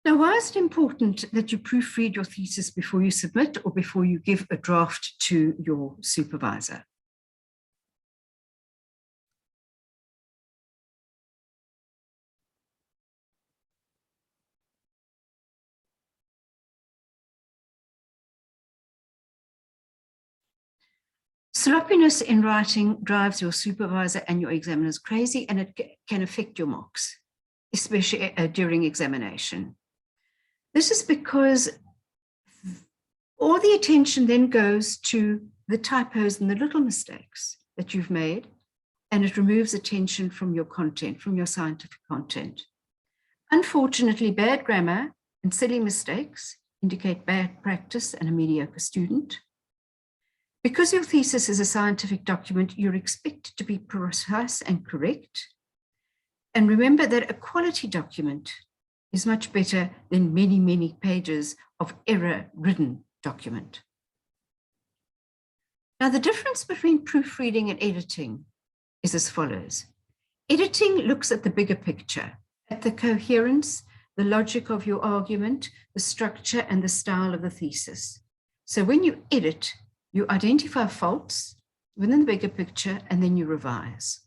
Now, why is it important that you proofread your thesis before you submit or before you give a draft to your supervisor? Sloppiness in writing drives your supervisor and your examiners crazy, and it can affect your marks, especially during examination. This is because all the attention then goes to the typos and the little mistakes that you've made, and it removes attention from your content, from your scientific content. Unfortunately, bad grammar and silly mistakes indicate bad practice and a mediocre student. Because your thesis is a scientific document, you're expected to be precise and correct. And remember that a quality document is much better than many, many pages of error-ridden document. Now, the difference between proofreading and editing is as follows. Editing looks at the bigger picture, at the coherence, the logic of your argument, the structure, and the style of the thesis. So when you edit, you identify faults within the bigger picture, and then you revise.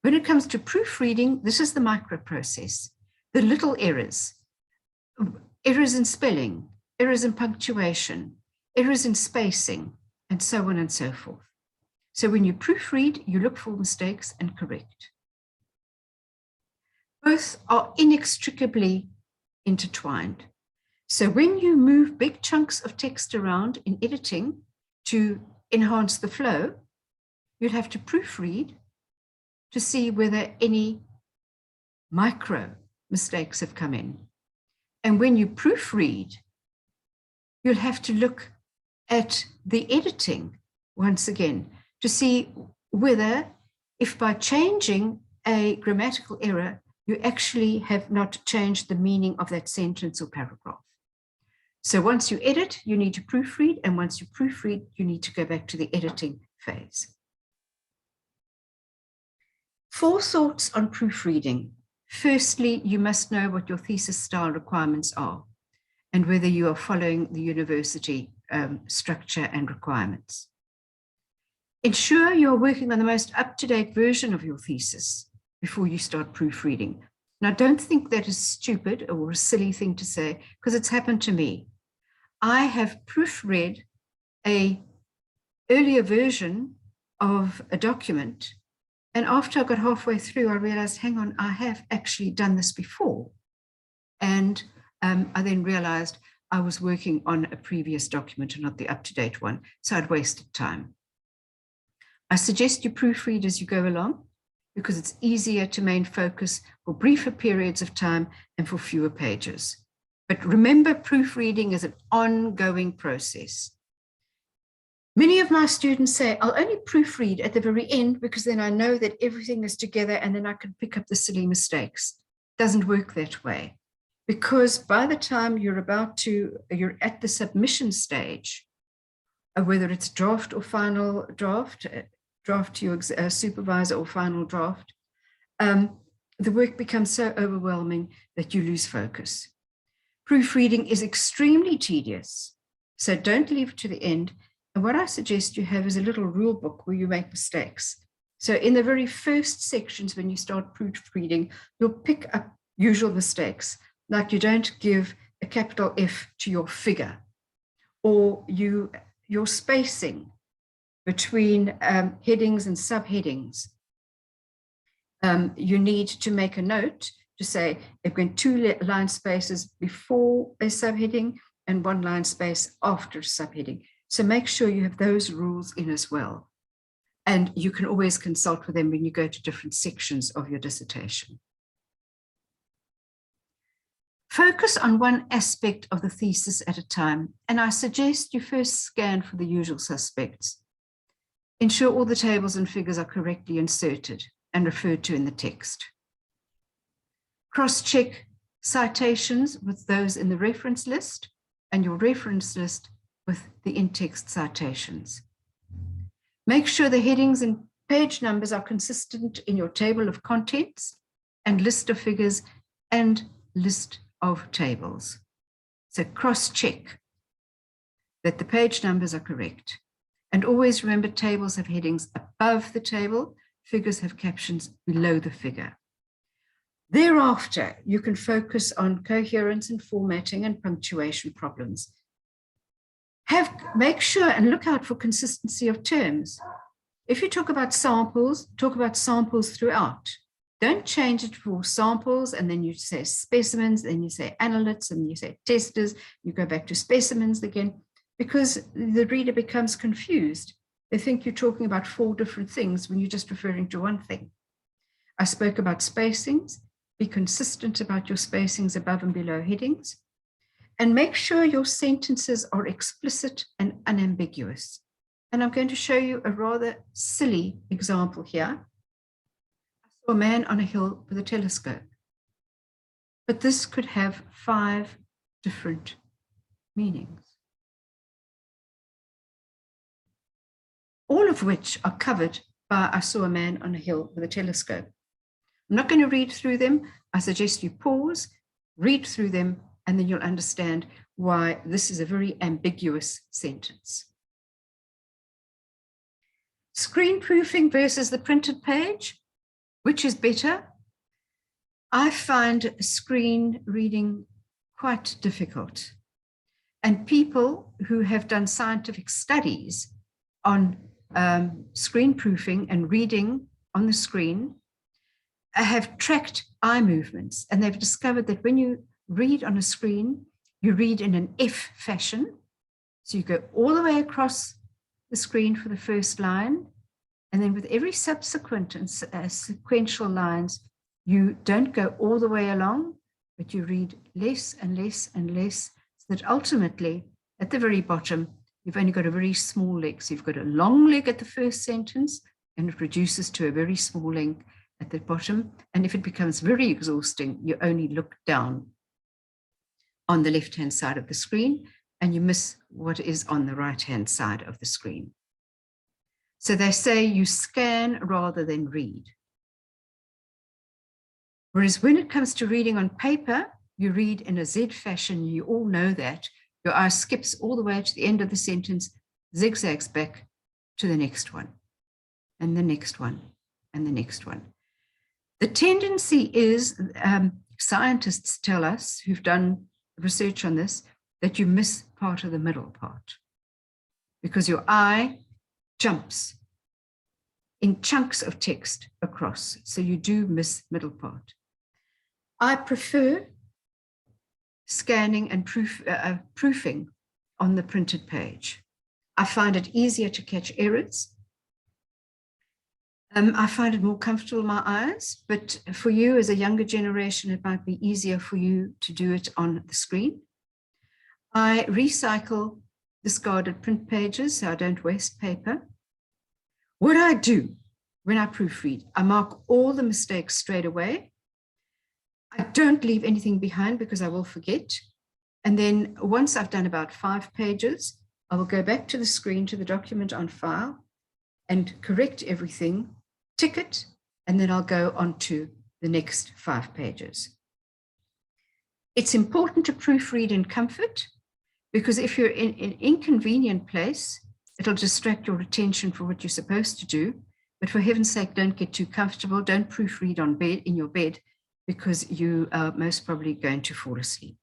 When it comes to proofreading, this is the micro process, the little errors, errors in spelling, errors in punctuation, errors in spacing, and so on and so forth. So when you proofread, you look for mistakes and correct. Both are inextricably intertwined. So when you move big chunks of text around in editing to enhance the flow, you'd have to proofread to see whether any micro mistakes have come in. And when you proofread, you'll have to look at the editing once again to see whether, if by changing a grammatical error, you actually have not changed the meaning of that sentence or paragraph. So once you edit, you need to proofread, and once you proofread, you need to go back to the editing phase. 4 thoughts on proofreading. Firstly, you must know what your thesis style requirements are and whether you are following the university structure and requirements. Ensure you're working on the most up-to-date version of your thesis before you start proofreading. Now, don't think that is stupid or a silly thing to say, because it's happened to me. I have proofread an earlier version of a document, and after I got halfway through, I realized, hang on, I have actually done this before. And I then realized I was working on a previous document and not the up-to-date one, so I'd wasted time. I suggest you proofread as you go along, because it's easier to main focus for briefer periods of time and for fewer pages. But remember, proofreading is an ongoing process. Many of my students say, I'll only proofread at the very end because then I know that everything is together and then I can pick up the silly mistakes. It doesn't work that way, because by the time you're at the submission stage, whether it's draft or final draft, draft to your supervisor or final draft, the work becomes so overwhelming that you lose focus. Proofreading is extremely tedious, so don't leave it to the end. And what I suggest you have is a little rule book where you make mistakes. So in the very first sections, when you start proofreading, you'll pick up usual mistakes, like you don't give a capital F to your figure, or your spacing between headings and subheadings. You need to make a note to say there have been 2 line spaces before a subheading and 1 line space after a subheading. So make sure you have those rules in as well. And you can always consult with them when you go to different sections of your dissertation. Focus on one aspect of the thesis at a time, and I suggest you first scan for the usual suspects. Ensure all the tables and figures are correctly inserted and referred to in the text. Cross-check citations with those in the reference list and your reference list with the in-text citations. Make sure the headings and page numbers are consistent in your table of contents and list of figures and list of tables. So cross-check that the page numbers are correct. And always remember, tables have headings above the table, figures have captions below the figure. Thereafter, you can focus on coherence and formatting and punctuation problems. Make sure and look out for consistency of terms. If you talk about samples throughout. Don't change it for samples and then you say specimens, then you say analytes, and you say testers, you go back to specimens again, because the reader becomes confused. They think you're talking about 4 different things when you're just referring to one thing. I spoke about spacings. Be consistent about your spacings above and below headings. And make sure your sentences are explicit and unambiguous. And I'm going to show you a rather silly example here. A man on a hill with a telescope. But this could have 5 different meanings, all of which are covered by I saw a man on a hill with a telescope. I'm not going to read through them. I suggest you pause, read through them, and then you'll understand why this is a very ambiguous sentence. Screen proofing versus the printed page. Which is better? I find screen reading quite difficult. And people who have done scientific studies on screen proofing and reading on the screen have tracked eye movements. And they've discovered that when you read on a screen, you read in an F fashion. So you go all the way across the screen for the first line. And then with every subsequent and sequential lines, you don't go all the way along, but you read less and less and less, so that ultimately, at the very bottom, you've only got a very small leg. So you've got a long leg at the first sentence, and it reduces to a very small leg at the bottom. And if it becomes very exhausting, you only look down on the left-hand side of the screen, and you miss what is on the right-hand side of the screen. So they say you scan rather than read. Whereas when it comes to reading on paper, you read in a Z fashion. You all know that. Your eye skips all the way to the end of the sentence, zigzags back to the next one, and the next one, and the next one. The tendency is, scientists tell us, who've done research on this, that you miss part of the middle part because your eye jumps in chunks of text across. So you do miss middle part. I prefer scanning and proofing on the printed page. I find it easier to catch errors. I find it more comfortable in my eyes, but for you as a younger generation, it might be easier for you to do it on the screen. I recycle discarded print pages so I don't waste paper. What I do when I proofread, I mark all the mistakes straight away. I don't leave anything behind because I will forget. And then once I've done about 5 pages, I will go back to the screen, to the document on file, and correct everything, tick it, and then I'll go on to the next 5 pages. It's important to proofread in comfort, because if you're in an inconvenient place, it'll distract your attention from what you're supposed to do. But for heaven's sake, don't get too comfortable. Don't proofread in your bed, because you are most probably going to fall asleep.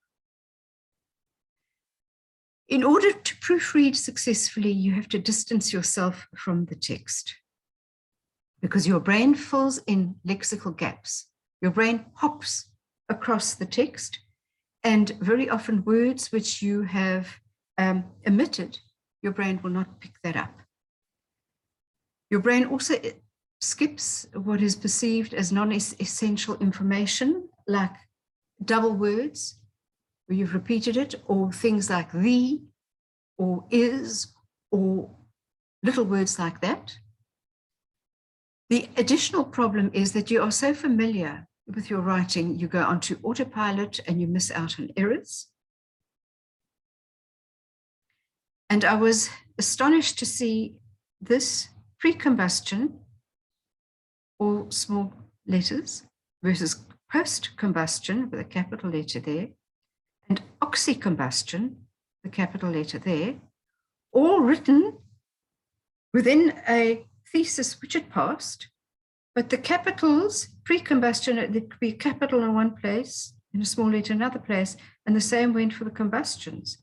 In order to proofread successfully, you have to distance yourself from the text, because your brain fills in lexical gaps. Your brain hops across the text, and very often words which you have omitted, your brain will not pick that up. Your brain also skips what is perceived as non-essential information, like double words, where you've repeated it, or things like the, or is, or little words like that. The additional problem is that you are so familiar with your writing, you go onto autopilot and you miss out on errors. And I was astonished to see this pre-combustion, all small letters, versus post-combustion with a capital letter there, and oxycombustion, the capital letter there, all written within a thesis which it passed, but the capitals, pre-combustion, there could be a capital in one place and a small letter in another place, and the same went for the combustions.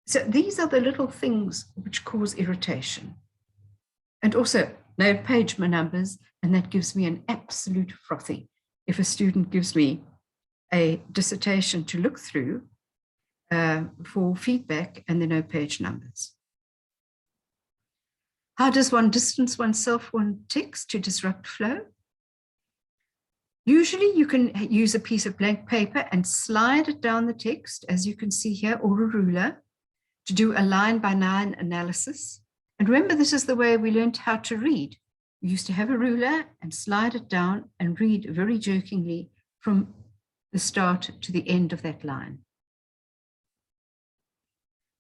So these are the little things which cause irritation. And also, no page numbers, and that gives me an absolute frothy. If a student gives me a dissertation to look through for feedback and there are no page numbers. How does one distance oneself from text to disrupt flow? Usually you can use a piece of blank paper and slide it down the text, as you can see here, or a ruler, to do a line-by-line analysis. And remember, this is the way we learned how to read. We used to have a ruler and slide it down and read very jokingly from the start to the end of that line.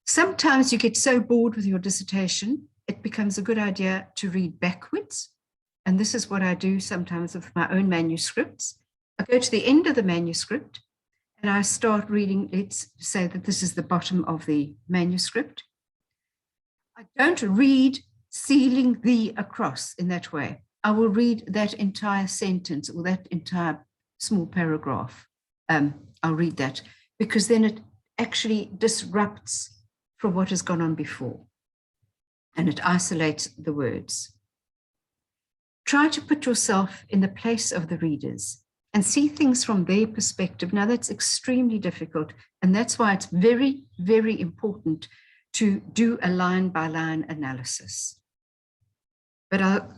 Sometimes you get so bored with your dissertation, it becomes a good idea to read backwards. And this is what I do sometimes with my own manuscripts. I go to the end of the manuscript and I start reading. Let's say that this is the bottom of the manuscript. I don't read sealing the across in that way. I will read that entire sentence or that entire small paragraph. I'll read that because then it actually disrupts from what has gone on before and it isolates the words. Try to put yourself in the place of the readers and see things from their perspective. Now, that's extremely difficult, and that's why it's very, very important to do a line-by-line analysis. But I'll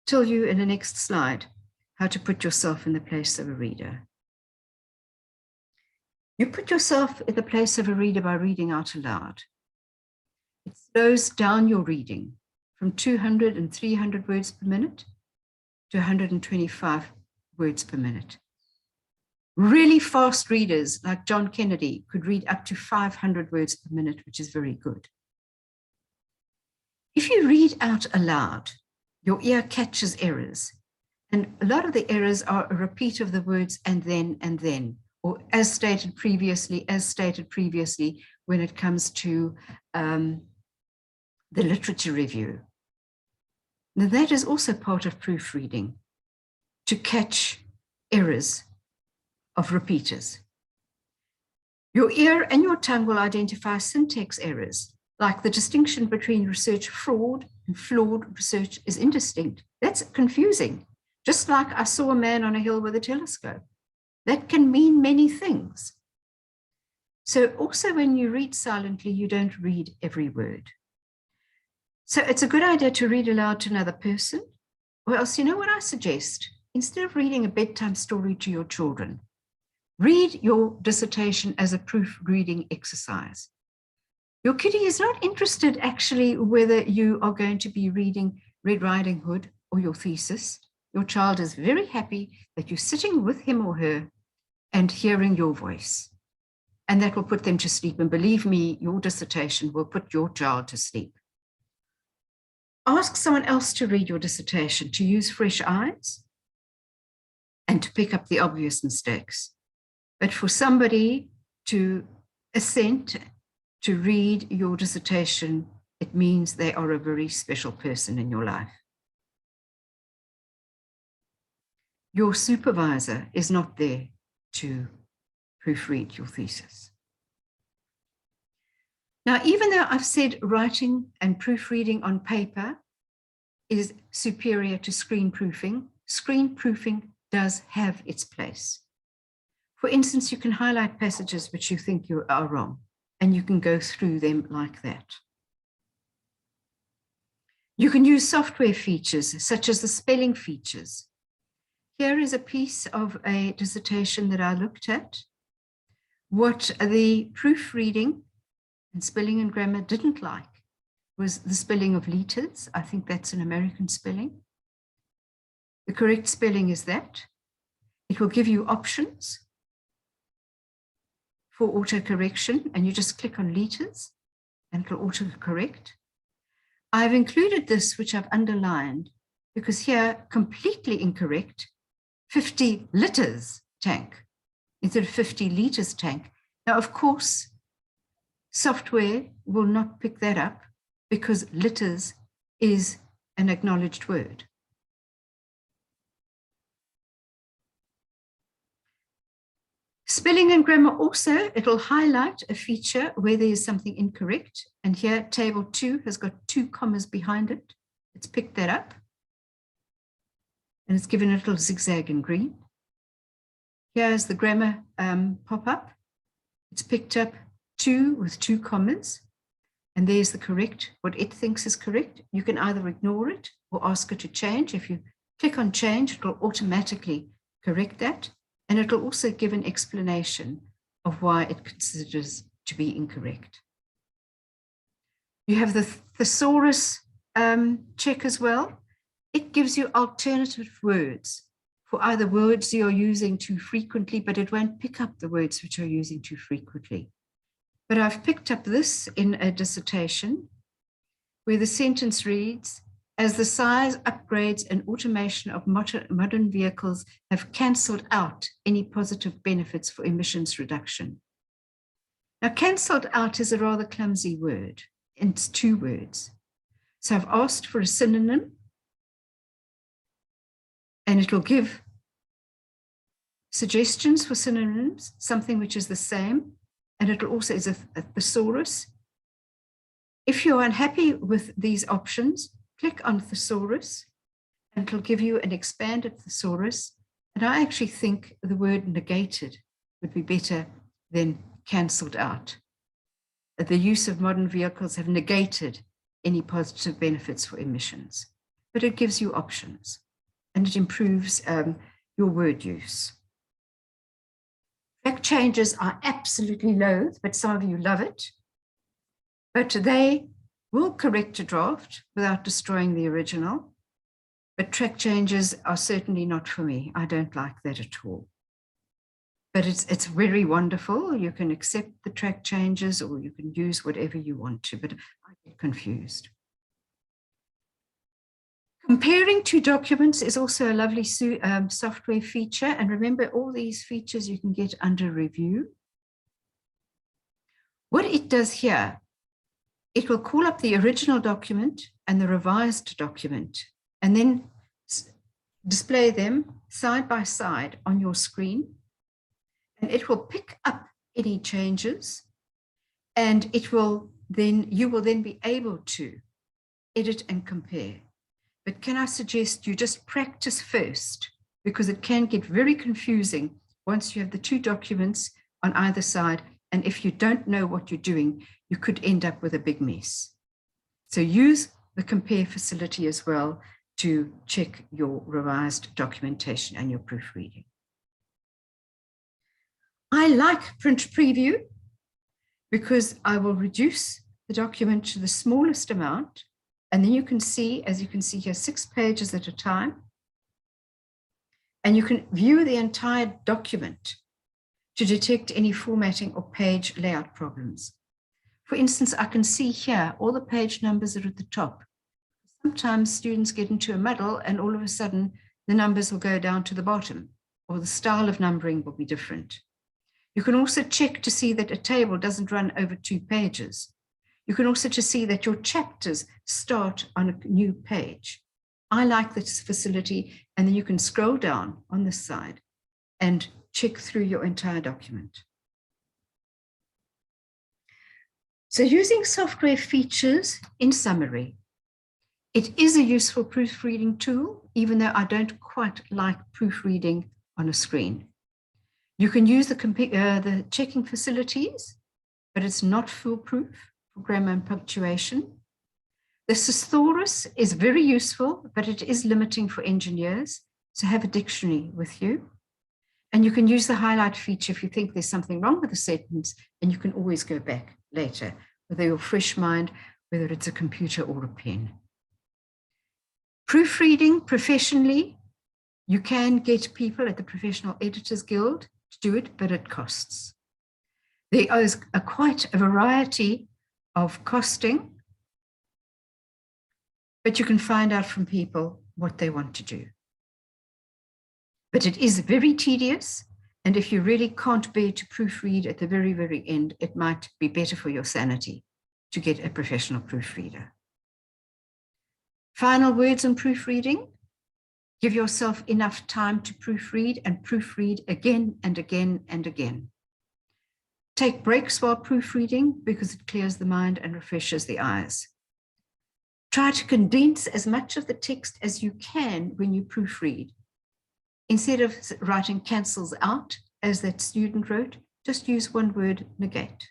tell you in the next slide how to put yourself in the place of a reader. You put yourself in the place of a reader by reading out aloud. It slows down your reading from 200 and 300 words per minute to 125 words per minute. Really fast readers like John Kennedy could read up to 500 words per minute, which is very good. If you read out aloud, your ear catches errors. And a lot of the errors are a repeat of the words and then, or as stated previously when it comes to the literature review. Now that is also part of proofreading, to catch errors of repeaters. Your ear and your tongue will identify syntax errors, like the distinction between research fraud and flawed research is indistinct. That's confusing. Just like I saw a man on a hill with a telescope. That can mean many things. So also when you read silently, you don't read every word. So it's a good idea to read aloud to another person, or else, you know what I suggest? Instead of reading a bedtime story to your children, read your dissertation as a proofreading exercise. Your kiddie is not interested actually whether you are going to be reading Red Riding Hood or your thesis. Your child is very happy that you're sitting with him or her and hearing your voice. And that will put them to sleep. And believe me, your dissertation will put your child to sleep. Ask someone else to read your dissertation, to use fresh eyes and to pick up the obvious mistakes. But for somebody to assent to read your dissertation, it means they are a very special person in your life. Your supervisor is not there to proofread your thesis. Now, even though I've said writing and proofreading on paper is superior to screen proofing does have its place. For instance, you can highlight passages which you think you are wrong, and you can go through them like that. You can use software features such as the spelling features. Here is a piece of a dissertation that I looked at. What the proofreading and spelling and grammar didn't like was the spelling of letters. I think that's an American spelling. The correct spelling is that. It will give you options for autocorrection, and you just click on letters and it will autocorrect. I've included this, which I've underlined, because here, completely incorrect, 50 liters tank instead of 50 liters tank. Now, of course, software will not pick that up because litters is an acknowledged word. Spelling and grammar also, it'll highlight a feature where there is something incorrect. And here, table 2 has got 2 commas behind it. It's picked that up. And it's given a little zigzag in green. Here's the grammar pop-up. It's picked up 2 with 2 commas. And there's the correct, what it thinks is correct. You can either ignore it or ask it to change. If you click on change, it will automatically correct that. And it'll also give an explanation of why it considers to be incorrect. You have the thesaurus check as well. It gives you alternative words for either words you're using too frequently, but it won't pick up the words which you're using too frequently. But I've picked up this in a dissertation where the sentence reads, as the size upgrades and automation of modern vehicles have cancelled out any positive benefits for emissions reduction. Now, cancelled out is a rather clumsy word. It's 2 words. So I've asked for a synonym, and it will give suggestions for synonyms, something which is the same, and it also is a thesaurus. If you're unhappy with these options, click on thesaurus, and it'll give you an expanded thesaurus. And I actually think the word negated would be better than cancelled out. The use of modern vehicles have negated any positive benefits for emissions, but it gives you options and it improves your word use. Track changes are absolutely loath, but some of you love it. But they will correct a draft without destroying the original. But track changes are certainly not for me. I don't like that at all. But it's very wonderful. You can accept the track changes or you can use whatever you want to, but I get confused. Comparing 2 documents is also a lovely software feature. And remember, all these features you can get under review. What it does here, it will call up the original document and the revised document, and then display them side by side on your screen. And it will pick up any changes, and it will then, you will then be able to edit and compare. But can I suggest you just practice first, because it can get very confusing once you have the 2 documents on either side. And if you don't know what you're doing, you could end up with a big mess. So use the compare facility as well to check your revised documentation and your proofreading. I like print preview because I will reduce the document to the smallest amount. And then you can see, as you can see here, 6 pages at a time. And you can view the entire document to detect any formatting or page layout problems. For instance, I can see here all the page numbers are at the top. Sometimes students get into a muddle and all of a sudden the numbers will go down to the bottom, or the style of numbering will be different. You can also check to see that a table doesn't run over 2 pages. You can also to see that your chapters start on a new page. I like this facility, and then you can scroll down on this side and check through your entire document. So using software features, in summary, it is a useful proofreading tool, even though I don't quite like proofreading on a screen. You can use the checking facilities, but it's not foolproof for grammar and punctuation. The thesaurus is very useful, but it is limiting for engineers, so have a dictionary with you. And you can use the highlight feature if you think there's something wrong with a sentence, and you can always go back later with your fresh mind, whether it's a computer or a pen. Proofreading professionally, you can get people at the Professional Editors Guild to do it, but it costs. There is quite a variety of costing, but you can find out from people what they want to do. But it is very tedious, And if you really can't bear to proofread at the very, very end, it might be better for your sanity to get a professional proofreader. Final words on proofreading. Give yourself enough time to proofread and proofread again and again and again. Take breaks while proofreading because it clears the mind and refreshes the eyes. Try to condense as much of the text as you can when you proofread. Instead of writing cancels out, as that student wrote, just use one word, negate.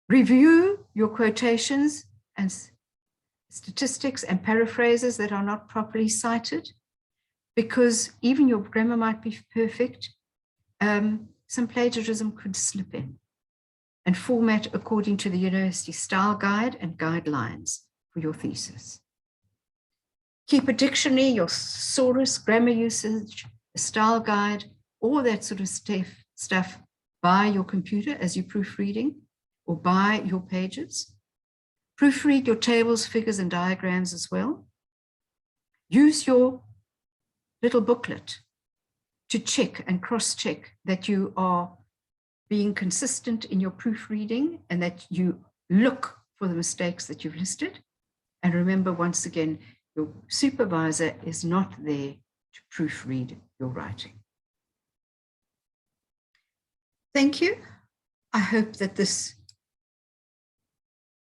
Review your quotations and statistics and paraphrases that are not properly cited, because even your grammar might be perfect, some plagiarism could slip in. And format according to the university style guide and guidelines for your thesis. Keep a dictionary, your thesaurus, grammar usage, a style guide, all that sort of stuff by your computer as you're proofreading or by your pages. Proofread your tables, figures, and diagrams as well. Use your little booklet to check and cross-check that you are being consistent in your proofreading and that you look for the mistakes that you've listed. And remember, once again, your supervisor is not there to proofread your writing. Thank you. I hope that this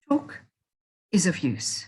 talk is of use.